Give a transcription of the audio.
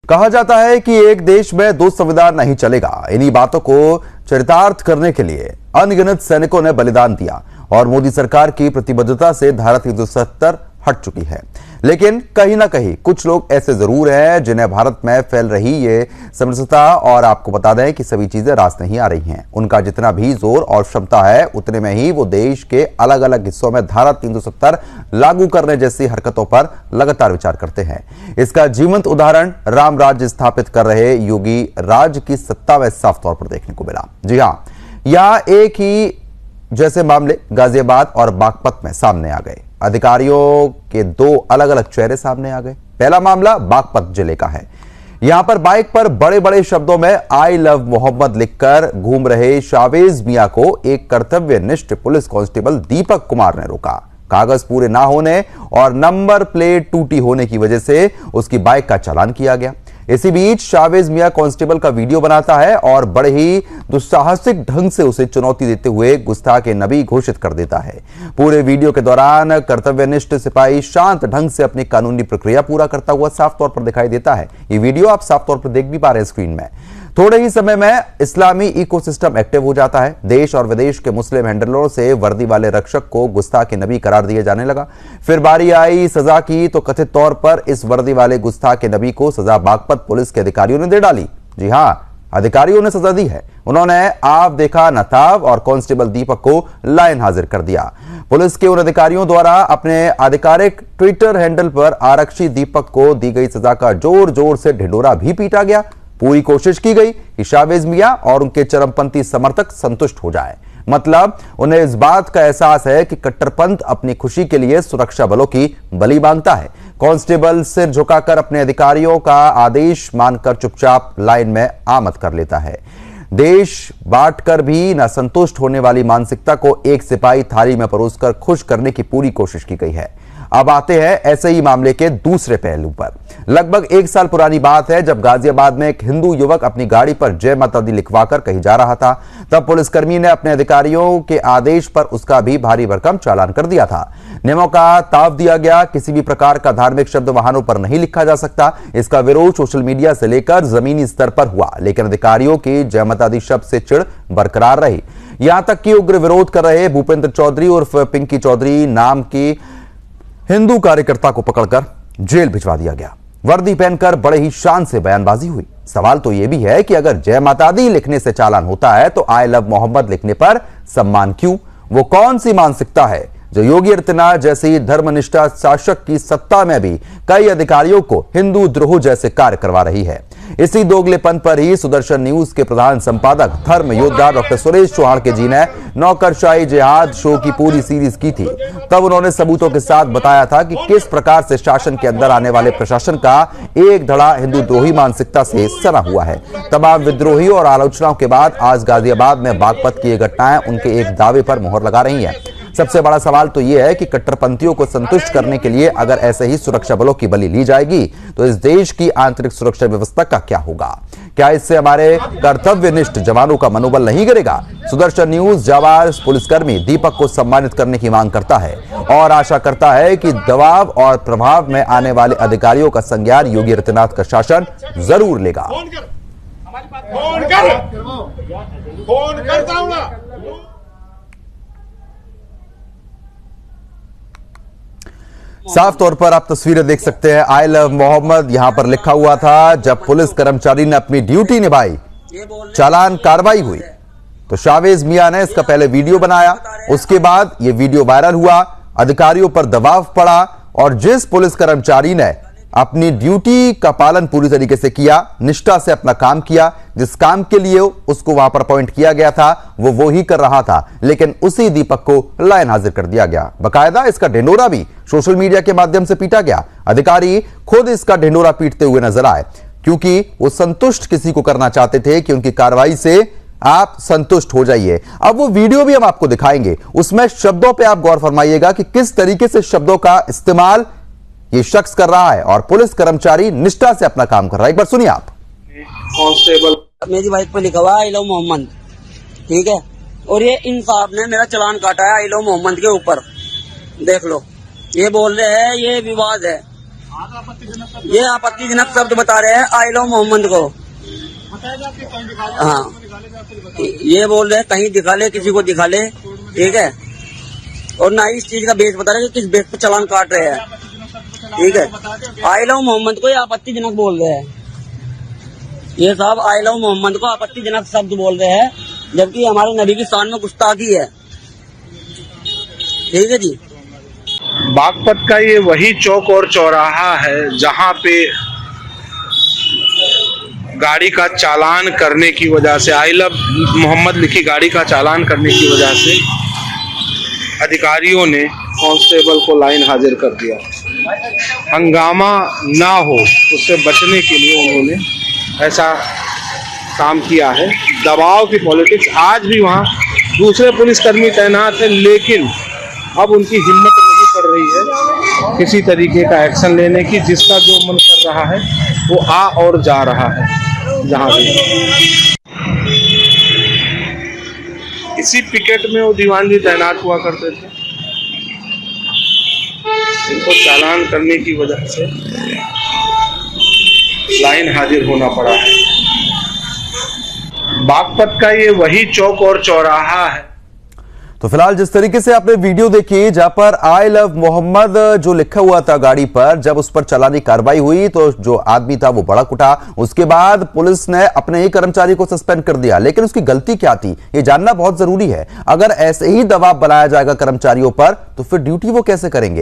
कहा जाता है कि एक देश में दो संविधान नहीं चलेगा। इन्हीं बातों को चरितार्थ करने के लिए अनगिनत सैनिकों ने बलिदान दिया और मोदी सरकार की प्रतिबद्धता से धारा 370 हट चुकी है। लेकिन कहीं ना कहीं कुछ लोग ऐसे जरूर हैं जिन्हें भारत में फैल रही ये समरसता और आपको बता दें कि सभी चीजें रास नहीं आ रही हैं। उनका जितना भी जोर और क्षमता है उतने में ही वो देश के अलग अलग हिस्सों में धारा 370 लागू करने जैसी हरकतों पर लगातार विचार करते हैं। इसका जीवंत उदाहरण राम राज्य स्थापित कर रहे योगी राज की सत्ता में साफ तौर पर देखने को मिला। जी हाँ, यहां एक ही जैसे मामले गाजियाबाद और बागपत में सामने आ गए। अधिकारियों के दो अलग अलग चेहरे सामने आ गए। पहला मामला बागपत जिले का है। यहां पर बाइक पर बड़े बड़े शब्दों में आई लव मोहम्मद लिखकर घूम रहे शावेज मियां को एक कर्तव्यनिष्ठ पुलिस कांस्टेबल दीपक कुमार ने रोका। कागज पूरे ना होने और नंबर प्लेट टूटी होने की वजह से उसकी बाइक का चालान किया गया। इसी बीच शावेज मियां कांस्टेबल का वीडियो बनाता है और बड़े ही दुस्साहसिक ढंग से उसे चुनौती देते हुए गुस्ताखे नबी घोषित कर देता है। पूरे वीडियो के दौरान कर्तव्यनिष्ठ सिपाही शांत ढंग से अपनी कानूनी प्रक्रिया पूरा करता हुआ साफ तौर पर दिखाई देता है। ये वीडियो आप साफ तौर पर देख भी पा रहे हैं स्क्रीन में। थोड़े ही समय में इस्लामी इकोसिस्टम एक्टिव हो जाता है। देश और विदेश के मुस्लिम हैंडलरों से वर्दी वाले रक्षक को गुस्ताखे नबी करार दिए जाने लगा। फिर बारी आई सजा की तो कथित तौर पर इस वर्दी वाले गुस्ताखे नबी को सजा बागपत पुलिस के अधिकारियों ने दे डाली। जी हां, अधिकारियों ने सजा दी है। उन्होंने आप देखा नताब और कांस्टेबल दीपक को लाइन हाजिर कर दिया। पुलिस के उन अधिकारियों द्वारा अपने आधिकारिक ट्विटर हैंडल पर आरक्षी दीपक को दी गई सजा का जोर जोर से ढिंढोरा भी पीटा गया। पूरी कोशिश की गई कि शावेज मियां और उनके चरमपंथी समर्थक संतुष्ट हो जाए। मतलब उन्हें इस बात का एहसास है कि कट्टरपंथ अपनी खुशी के लिए सुरक्षा बलों की बलि मांगता है। कांस्टेबल सिर झुकाकर अपने अधिकारियों का आदेश मानकर चुपचाप लाइन में आमद कर लेता है। देश बांटकर भी न संतुष्ट होने वाली मानसिकता को एक सिपाही थाली में परोसकर खुश करने की पूरी कोशिश की गई है। अब आते हैं ऐसे ही मामले के दूसरे पहलू पर। लगभग 1 साल पुरानी बात है जब गाजियाबाद में एक हिंदू युवक अपनी गाड़ी पर जय माता दी लिखवाकर कहीं जा रहा था। तब पुलिसकर्मी ने अपने अधिकारियों के आदेश पर उसका भी भारी भरकम चालान कर दिया था। नियमों का ताव दिया गया। किसी भी प्रकार का धार्मिक शब्द वाहनों पर नहीं लिखा जा सकता। इसका विरोध सोशल मीडिया से लेकर जमीनी स्तर पर हुआ, लेकिन अधिकारियों की जय माता दी शब्द से चिढ़ बरकरार रही। यहां तक कि उग्र विरोध कर रहे भूपेंद्र चौधरी उर्फ पिंकी चौधरी नाम की हिंदू कार्यकर्ता को पकड़कर जेल भिजवा दिया गया। वर्दी पहनकर बड़े ही शान से बयानबाजी हुई। सवाल तो यह भी है कि अगर जय माता दी लिखने से चालान होता है तो आई लव मोहम्मद लिखने पर सम्मान क्यों? वो कौन सी मानसिकता है जो योगी आदित्यनाथ जैसी धर्मनिष्ठा शासक की सत्ता में भी कई अधिकारियों को हिंदू द्रोह जैसे कार्य करवा रही है? इसी दोगलेपन पर ही सुदर्शन न्यूज के प्रधान संपादक धर्म योद्धा डॉक्टर सुरेश चौहान के जी ने नौकरशाही जिहाद शो की पूरी सीरीज की थी। तब उन्होंने सबूतों के साथ बताया था कि किस प्रकार से शासन के अंदर आने वाले प्रशासन का एक धड़ा हिंदू द्रोही मानसिकता से सना हुआ है। तमाम विद्रोही और आलोचनाओं के बाद आज गाजियाबाद में बागपत की ये घटनाएं उनके एक दावे पर मोहर लगा रही है। सबसे बड़ा सवाल तो यह है कि कट्टरपंथियों को संतुष्ट करने के लिए अगर ऐसे ही सुरक्षा बलों की बलि ली जाएगी तो इस देश की आंतरिक सुरक्षा व्यवस्था का क्या होगा? क्या इससे हमारे कर्तव्यनिष्ठ जवानों का मनोबल नहीं गिरेगा? सुदर्शन न्यूज जाबाज पुलिसकर्मी दीपक को सम्मानित करने की मांग करता है और आशा करता है कि दबाव और प्रभाव में आने वाले अधिकारियों का संज्ञान योगी आदित्यनाथ का शासन जरूर लेगा। साफ तौर पर आप तस्वीरें देख सकते हैं। आई लव मोहम्मद यहां पर लिखा हुआ था। जब पुलिस कर्मचारी ने अपनी ड्यूटी निभाई, चालान कार्रवाई हुई, तो शावेज मियां ने इसका पहले वीडियो बनाया। उसके बाद यह वीडियो वायरल हुआ, अधिकारियों पर दबाव पड़ा और जिस पुलिस कर्मचारी ने अपनी ड्यूटी का पालन पूरी तरीके से किया, निष्ठा से अपना काम किया, जिस काम के लिए उसको वहां पर अपॉइंट किया गया था वो ही कर रहा था, लेकिन उसी दीपक को लाइन हाजिर कर दिया गया। बकायदा इसका ढिंढोरा भी सोशल मीडिया के माध्यम से पीटा गया। अधिकारी खुद इसका ढिंढोरा पीटते हुए नजर आए क्योंकि वो संतुष्ट किसी को करना चाहते थे कि उनकी कार्रवाई से आप संतुष्ट हो जाइए। अब वो वीडियो भी हम आपको दिखाएंगे, उसमें शब्दों पर आप गौर फरमाइएगा कि किस तरीके से शब्दों का इस्तेमाल ये शख्स कर रहा है और पुलिस कर्मचारी निष्ठा से अपना काम कर रहा है। एक बार सुनिए आप। कांस्टेबल मेरी बाइक पे लिखा हुआ है आई लव मोहम्मद, ठीक है, और ये इंसाफ ने मेरा चालान काटा है आई लव मोहम्मद के ऊपर। देख लो, ये बोल रहे हैं ये विवाद है, ये आपत्तिजनक शब्द बता रहे हैं आई लव मोहम्मद को। हाँ, ये बोल रहे हैं कहीं दिखा ले, किसी को दिखा ले, ठीक है। और ना ही इस चीज का बेस बता रहे हैं कि किस बेस पर चालान काट रहे हैं, ठीक है। आई लव मोहम्मद को ये आपत्तिजनक बोल रहे हैं, ये साहब आई लव मोहम्मद को आपत्तिजनक शब्द बोल रहे हैं, जबकि हमारे नबी की शान में गुस्ताखी है, ठीक है जी। बागपत का ये वही चौक और चौराहा है जहां पे गाड़ी का चालान करने की वजह से, आई लव मोहम्मद लिखी गाड़ी का चालान करने की वजह से अधिकारियों ने कांस्टेबल को लाइन हाजिर कर दिया। हंगामा ना हो उससे बचने के लिए उन्होंने ऐसा काम किया है। दबाव की पॉलिटिक्स, आज भी वहाँ दूसरे पुलिसकर्मी तैनात हैं, लेकिन अब उनकी हिम्मत नहीं पड़ रही है किसी तरीके का एक्शन लेने की। जिसका जो मन कर रहा है वो आ और जा रहा है जहाँ भी। इसी पिकेट में वो दीवान जी तैनात हुआ करते थे। इनको चालान करने की वजह से लाइन हाजिर होना पड़ा है। बागपत का ये वही चौक और चौराहा है। तो फिलहाल जिस तरीके से आपने वीडियो देखी जहां पर आई लव मोहम्मद जो लिखा हुआ था गाड़ी पर, जब उस पर चालानी कार्रवाई हुई तो जो आदमी था वो बड़ा उठा। उसके बाद पुलिस ने अपने ही कर्मचारी को सस्पेंड कर दिया, लेकिन उसकी गलती क्या थी ये जानना बहुत जरूरी है। अगर ऐसे ही दबाव बनाया जाएगा कर्मचारियों पर तो फिर ड्यूटी वो कैसे करेंगे।